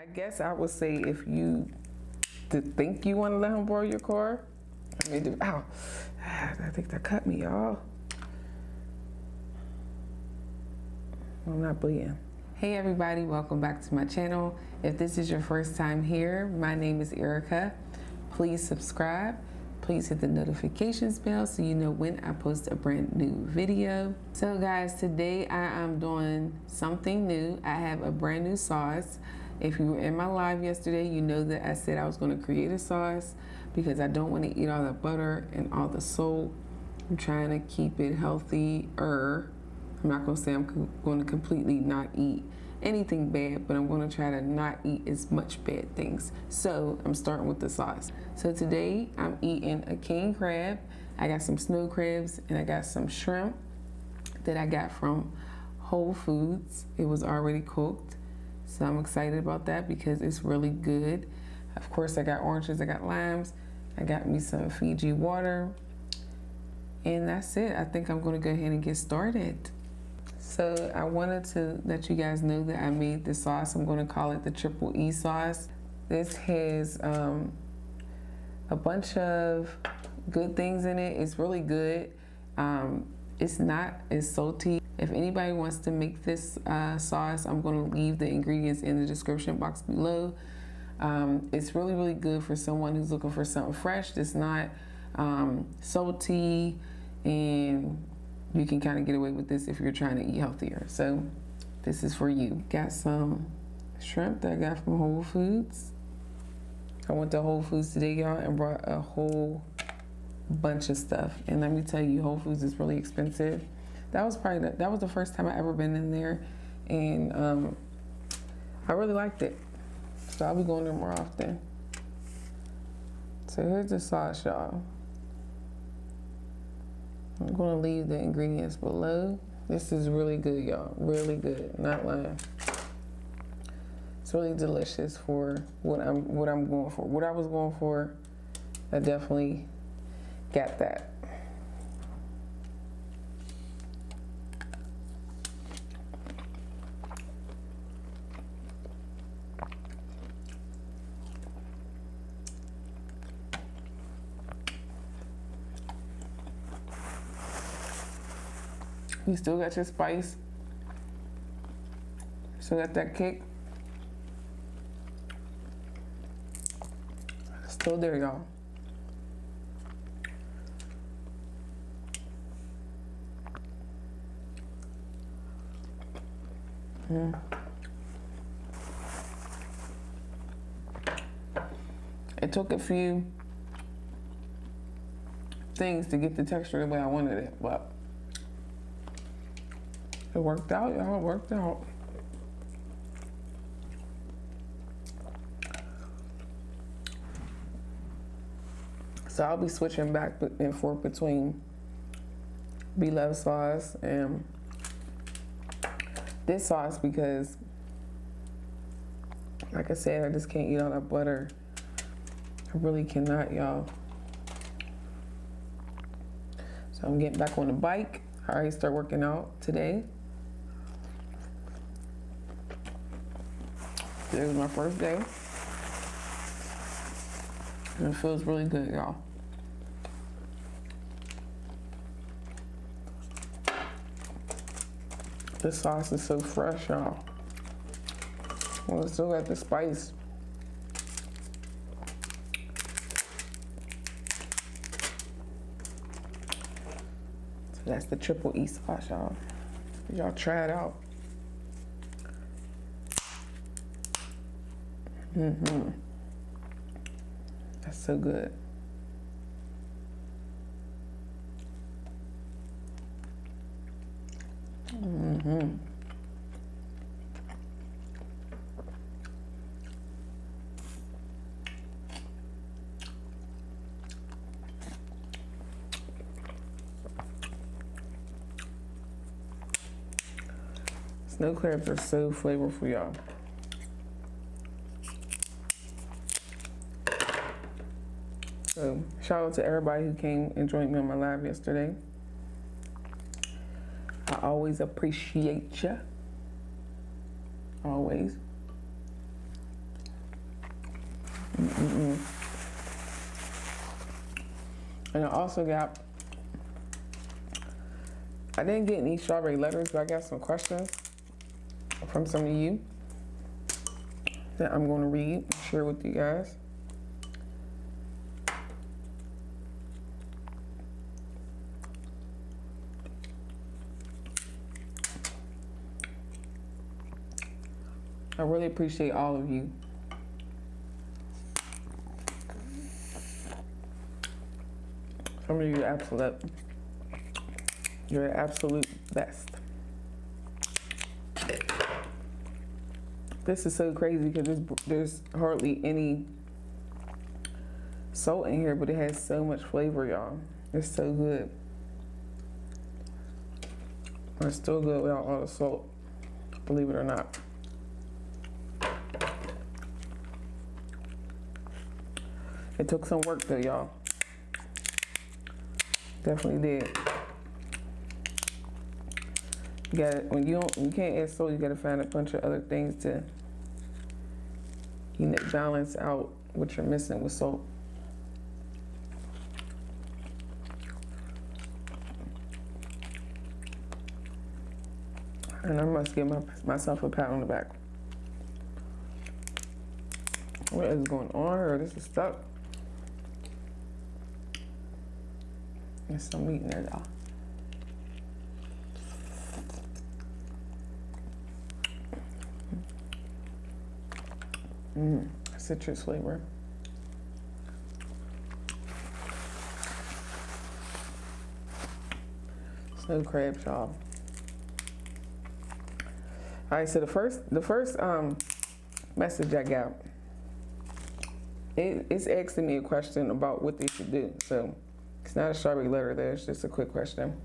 I guess I would say if you think you want to let him borrow your car, ow, I think that cut me, y'all. I'm not bleeding. Hey everybody, welcome back to my channel. If this is your first time here, my name is Erica. Please subscribe. Please hit the notifications bell so you know when I post a brand new video. So guys, today I am doing something new. I have a brand new sauce. If you were in my live yesterday, you know that I said I was going to create a sauce because I don't want to eat all the butter and all the salt. I'm trying to keep it healthier. I'm not going to say I'm going to completely not eat anything bad, but I'm going to try to not eat as much bad things. So I'm starting with the sauce. So today I'm eating a king crab. I got some snow crabs and I got some shrimp that I got from Whole Foods. It was already cooked. So I'm excited about that because it's really good. Of course, I got oranges, I got limes, I got me some Fiji water, and that's it. I think I'm gonna go ahead and get started. So I wanted to let you guys know that I made this sauce. I'm gonna call it the Triple E sauce. This has a bunch of good things in it. It's really good. It's not as salty. If anybody wants to make this sauce, I'm going to leave the ingredients in the description box below. It's really, really good for someone who's looking for something fresh that's not salty, and you can kind of get away with this if you're trying to eat healthier. So this is for you. Got some shrimp that I got from Whole Foods. I went to Whole Foods today, y'all, and brought a whole bunch of stuff. And let me tell you, Whole Foods is really expensive. That was the first time I ever been in there, and I really liked it. So I'll be going there more often. So here's the sauce, y'all. I'm gonna leave the ingredients below. This is really good, y'all. Really good, not lying. It's really delicious for what I'm going for. What I was going for, I definitely got that. You still got your spice. Still got that kick. Still there, y'all. It took a few things to get the texture the way I wanted it, but it worked out, y'all. It worked out. So I'll be switching back and forth between Beloved sauce and this sauce because, like I said, I just can't eat all that butter. I really cannot, y'all. So I'm getting back on the bike. I already start working out today. Today was my first day. And it feels really good, y'all. This sauce is so fresh, y'all. Well, it still got the spice. So that's the Triple E sauce, y'all. Y'all try it out. That's so good. Snow crabs are so flavorful, y'all. So shout out to everybody who came and joined me on my live yesterday. I always appreciate you. Always. And I also got, I didn't get any strawberry letters, but I got some questions from some of you that I'm going to read and share with you guys. I really appreciate all of you. Some of you are absolute. You're the absolute best. This is so crazy because there's hardly any salt in here, but it has so much flavor, y'all. It's so good. It's still good without all the salt, believe it or not. It took some work though, y'all. Definitely did. You got when you can't add salt, you gotta find a bunch of other things to, you know, balance out what you're missing with salt. And I must give myself a pat on the back. What is going on here? This is stuck. There's some meat in there, y'all. Citrus flavor. Snow crabs, y'all. All right, so the first message I got, it's asking me a question about what they should do. So it's not a strawberry letter there, it's just a quick question.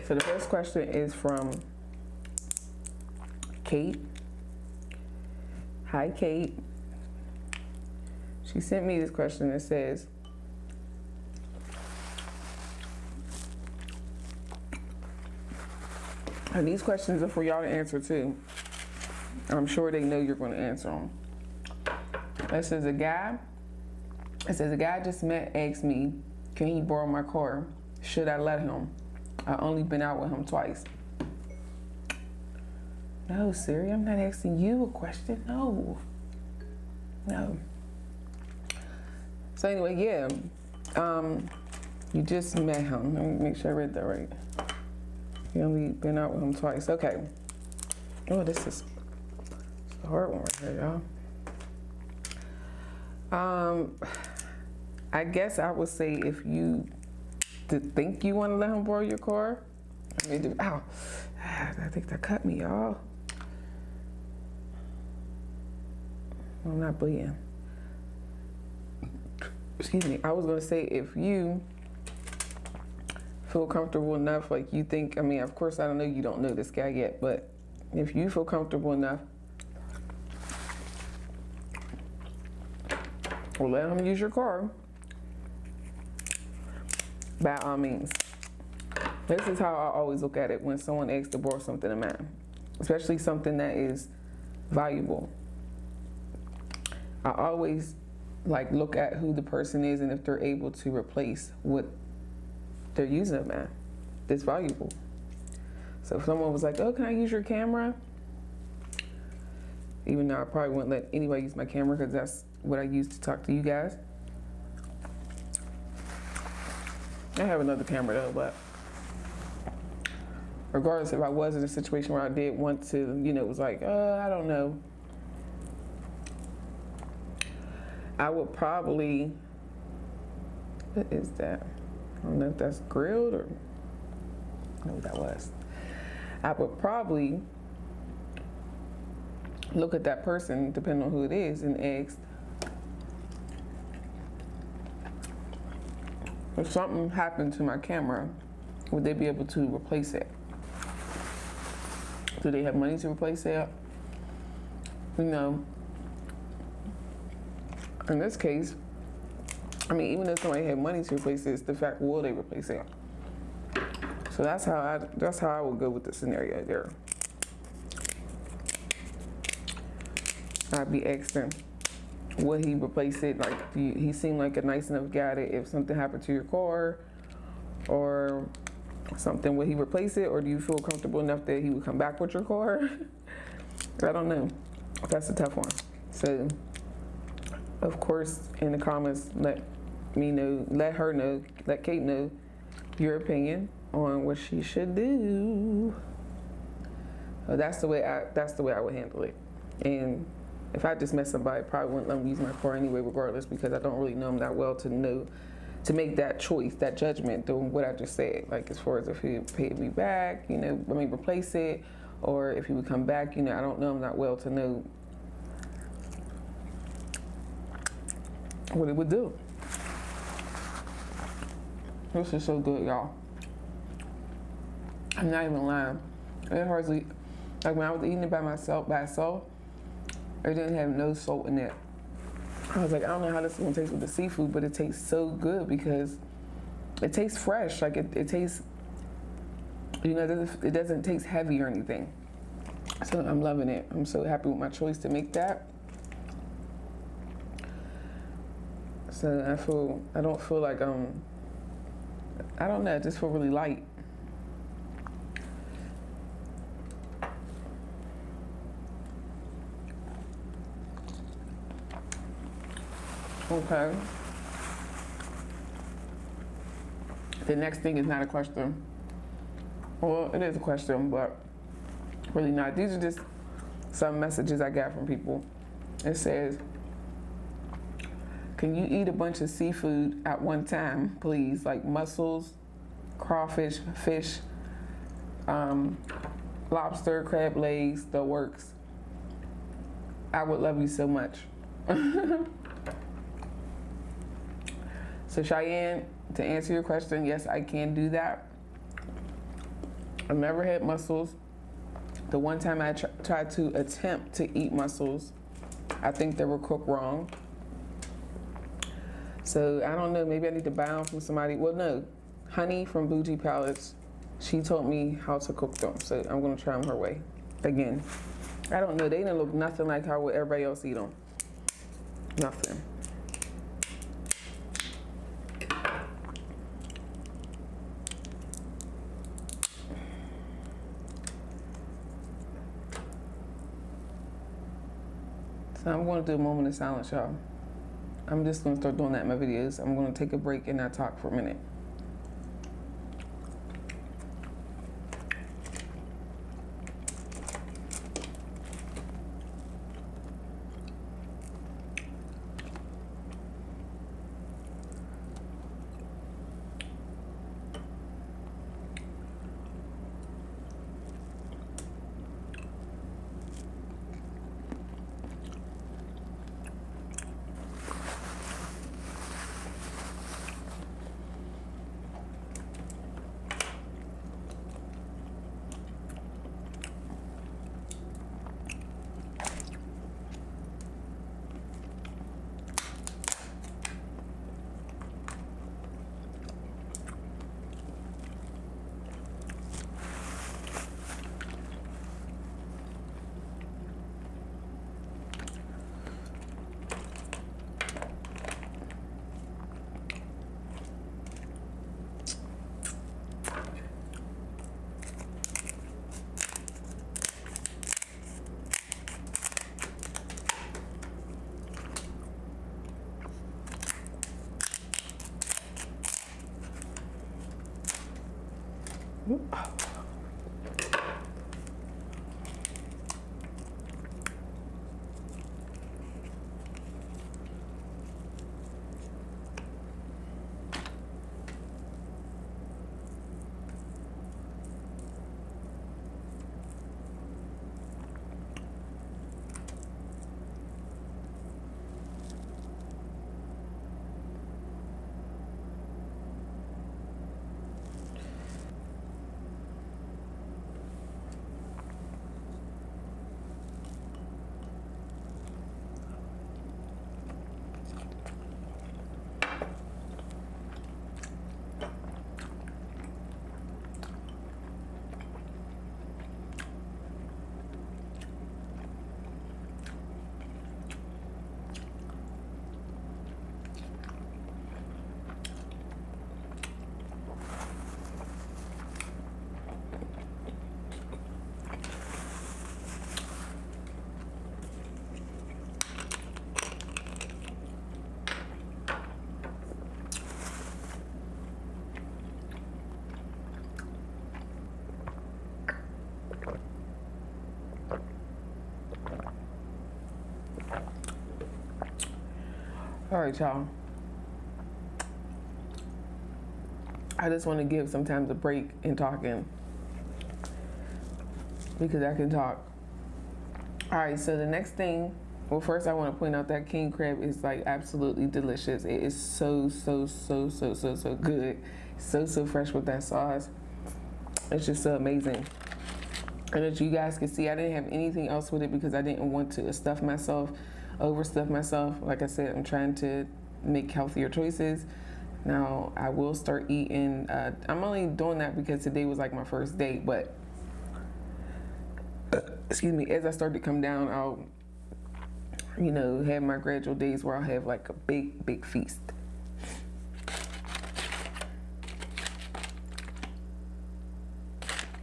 So the first question is from Kate. Hi, Kate. She sent me this question that says, and these questions are for y'all to answer too. I'm sure they know you're going to answer them. It says a guy just met asked me, can he borrow my car? Should I let him? I only been out with him twice. No, Siri, I'm not asking you a question. No. So anyway, yeah. You just met him. Let me make sure I read that right. You only been out with him twice. Okay. Oh, this is a hard one right here, y'all. I guess I would say if you think you want to let him borrow your car. Ow. I think that cut me, y'all. I'm not bleeding. Excuse me. I was going to say if you feel comfortable enough, like you think, I mean, of course, I don't know, you don't know this guy yet, but if you feel comfortable enough, well, let him use your car. By all means. This is how I always look at it when someone asks to borrow something of mine, especially something that is valuable. I always look at who the person is and if they're able to replace what they're using of mine that's valuable. So if someone was like, oh, can I use your camera? Even though I probably wouldn't let anybody use my camera because that's what I use to talk to you guys. I have another camera though, but regardless, if I was in a situation where I did want to, it was like, I don't know. I would probably, what is that? I don't know if that's grilled or, I don't know what that was. I would probably look at that person, depending on who it is, and ask, if something happened to my camera, would they be able to replace it? Do they have money to replace it? In this case, I mean, even if somebody had money to replace it, it's the fact, will they replace it? So that's how I would go with the scenario there. I'd be asking, would he replace it? Like, he seemed like a nice enough guy that if something happened to your car or something, would he replace it? Or do you feel comfortable enough that he would come back with your car? I don't know. That's a tough one. So, of course, in the comments, let me know, let her know, let Kate know your opinion on what she should do. So that's the way I would handle it. And if I just met somebody, I probably wouldn't let them use my car anyway, regardless, because I don't really know them that well to know, to make that choice, that judgment, doing what I just said. Like, as far as if he paid me back, you know, let me replace it, or if he would come back, you know, I don't know him that well to know what it would do. This is so good, y'all. I'm not even lying. It hardly, like when I was eating it by itself, it didn't have no salt in it. I was like, I don't know how this is gonna taste with the seafood, but it tastes so good because it tastes fresh. Like it tastes, you know, it doesn't taste heavy or anything. So I'm loving it. I'm so happy with my choice to make that. So I don't feel like, I don't know, I just feel really light. Okay. The next thing is not a question. Well, it is a question, but really not. These are just some messages I got from people. It says, can you eat a bunch of seafood at one time, please? Like mussels, crawfish, fish, lobster, crab legs, the works. I would love you so much. So Cheyenne, to answer your question, yes, I can do that. I've never had mussels. The one time I tried to attempt to eat mussels, I think they were cooked wrong. So I don't know, maybe I need to buy them from somebody. Well, no, Honey from Bougie Palates, she told me how to cook them. So I'm gonna try them her way. Again, I don't know, they didn't look nothing like how everybody else eat them. Nothing. So I'm going to do a moment of silence, y'all. I'm just going to start doing that in my videos. I'm going to take a break and not talk for a minute. All right, y'all. I just want to give sometimes a break in talking because I can talk. All right, so the next thing, well, first I want to point out that king crab is like absolutely delicious. It is so good. So fresh with that sauce. It's just so amazing. And as you guys can see, I didn't have anything else with it because I didn't want to stuff myself, overstuff myself. Like I said, I'm trying to make healthier choices. Now, I will start eating, I'm only doing that because today was like my first date, but, excuse me, as I start to come down, I'll, you know, have my gradual days where I'll have like a big feast.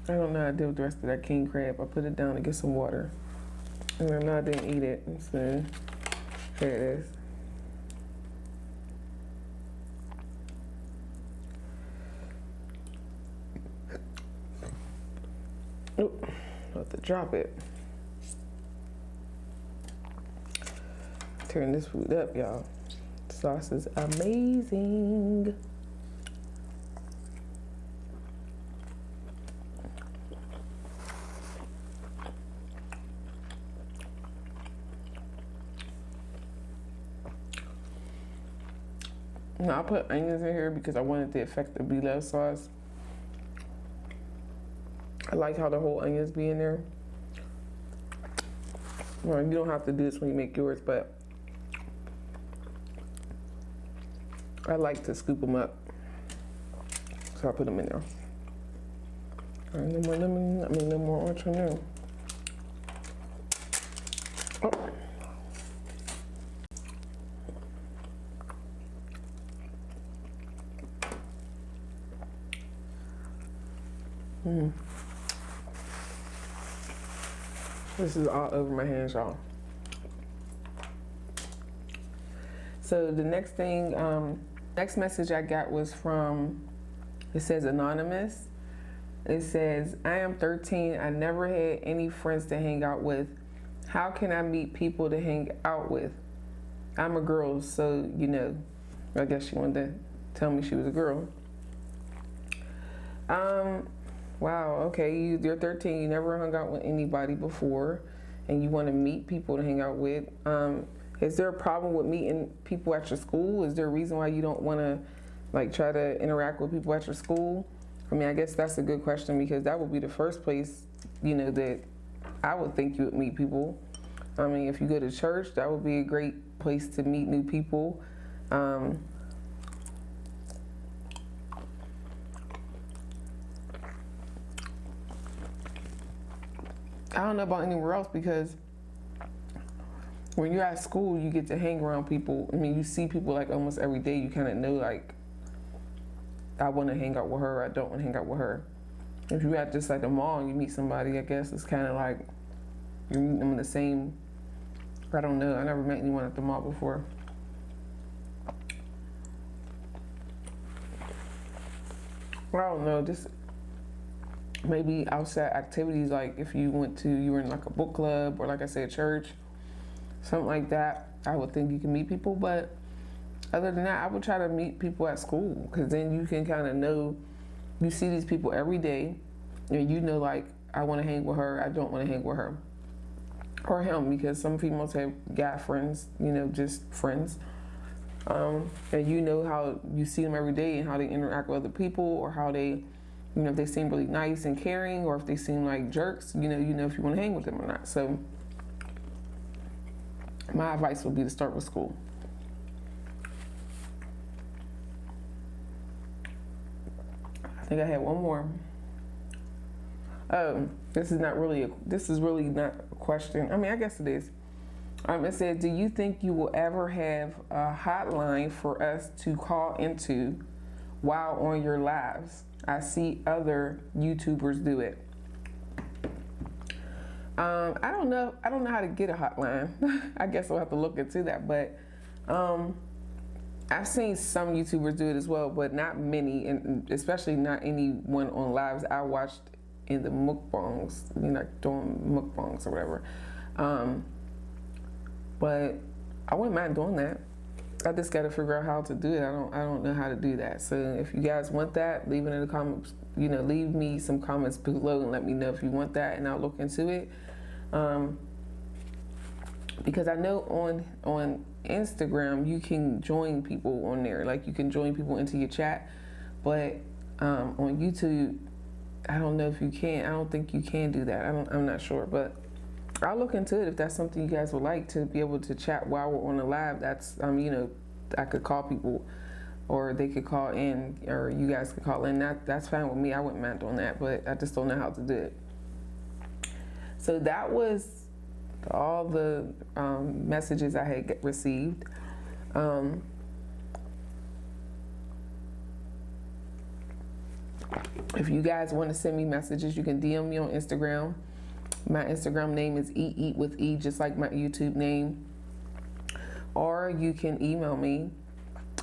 I don't know how I did with the rest of that king crab. I put it down to get some water. And I know I didn't eat it, so here it is. Oop, I have to drop it. Turn this food up, y'all. The sauce is amazing. Now I put onions in here because I wanted the effect of beloved sauce. I like how the whole onions be in there. Well, you don't have to do this when you make yours, but I like to scoop them up. So I put them in there. All right, no more lemon, no more orange now. Oh. This is all over my hands, y'all. So the next thing, next message I got was from, it says anonymous. It says, I am 13. I never had any friends to hang out with. How can I meet people to hang out with? I'm a girl, so you know. I guess she wanted to tell me she was a girl. Wow, okay, you're 13, you never hung out with anybody before, and you want to meet people to hang out with. Is there a problem with meeting people at your school? Is there a reason why you don't want to, like, try to interact with people at your school? I mean, I guess that's a good question because that would be the first place, you know, that I would think you would meet people. I mean, if you go to church, that would be a great place to meet new people. I don't know about anywhere else because when you're at school, you get to hang around people. I mean, you see people like almost every day. You kind of know, like, I want to hang out with her, I don't want to hang out with her. If you're at just like the mall and you meet somebody, I guess it's kind of like you're meeting them in the same, I don't know. I never met anyone at the mall before. I don't know, just maybe outside activities, like if you were in like a book club or like I said, church, something like that, I would think you can meet people. But other than that, I would try to meet people at school because then you can kind of know, you see these people every day and you know, like, I want to hang with her, I don't want to hang with her. Or him, because some females have guy friends, you know, just friends. And you know how you see them every day and how they interact with other people or how they, you know, if they seem really nice and caring or if they seem like jerks, you know if you want to hang with them or not. So my advice would be to start with school. I think I had one more. This is really not a question. I mean, I guess it is. It said, do you think you will ever have a hotline for us to call into while on your lives? I see other YouTubers do it. I don't know how to get a hotline. I guess I'll have to look into that. But I've seen some YouTubers do it as well, but not many, and especially not anyone on lives I watched in the mukbangs, you know, doing mukbangs or whatever. But I wouldn't mind doing that. I just got to figure out how to do it. I don't know how to do that. So if you guys want that, leave it in the comments. You know, leave me some comments below and let me know if you want that, and I'll look into it. Because I know on Instagram you can join people on there, like you can join people into your chat, but on YouTube, I don't know if you can. I don't think you can do that. I'm not sure, but I'll look into it if that's something you guys would like, to be able to chat while we're on the live. That's you know, I could call people, or they could call in, or you guys could call in. That's fine with me. I wouldn't mind doing that, but I just don't know how to do it. So that was all the messages I had received. If you guys want to send me messages, you can DM me on Instagram. My Instagram name is Eat with E, just like my YouTube name. Or you can email me,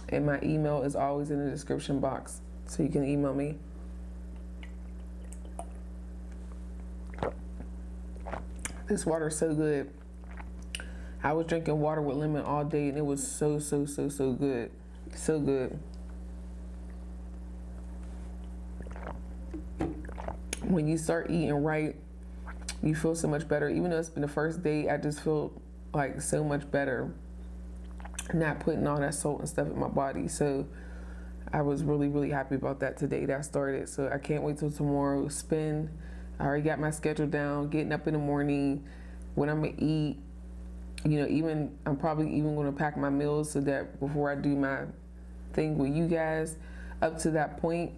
and my email is always in the description box, so you can email me. This water is so good. I was drinking water with lemon all day, and it was so good. So good. When you start eating right, you feel so much better. Even though it's been the first day, I just feel like so much better, not putting all that salt and stuff in my body. So I was really happy about that today that started. So I can't wait till tomorrow. I already got my schedule down, getting up in the morning, what I'm gonna eat. You know, I'm probably even gonna pack my meals so that before I do my thing with you guys, up to that point,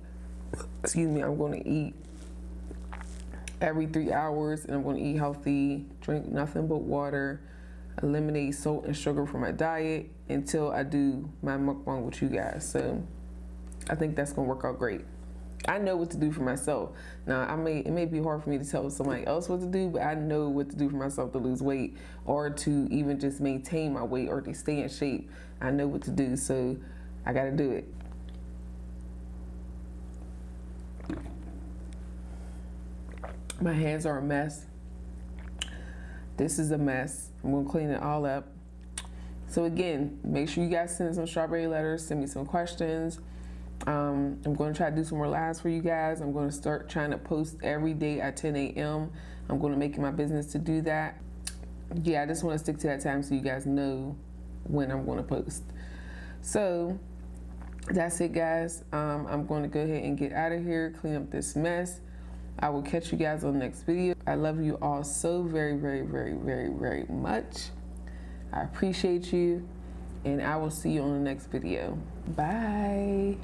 excuse me, I'm gonna eat every 3 hours, and I'm gonna eat healthy, drink nothing but water, eliminate salt and sugar from my diet until I do my mukbang with you guys. So I think that's gonna work out great. I know what to do for myself. Now, it may be hard for me to tell somebody else what to do, but I know what to do for myself to lose weight, or to even just maintain my weight, or to stay in shape. I know what to do, so I gotta do it. My hands are a mess. This is a mess. I'm gonna clean it all up. So again, make sure you guys send some strawberry letters, send me some questions. I'm going to try to do some more lives for you guys. I'm going to start trying to post every day at 10 a.m. I'm going to make it my business to do that. Yeah, I just want to stick to that time so you guys know when I'm going to post. So that's it, guys. I'm going to go ahead and get out of here, clean up this mess. I will catch you guys on the next video. I love you all so very much. I appreciate you, and I will see you on the next video. Bye.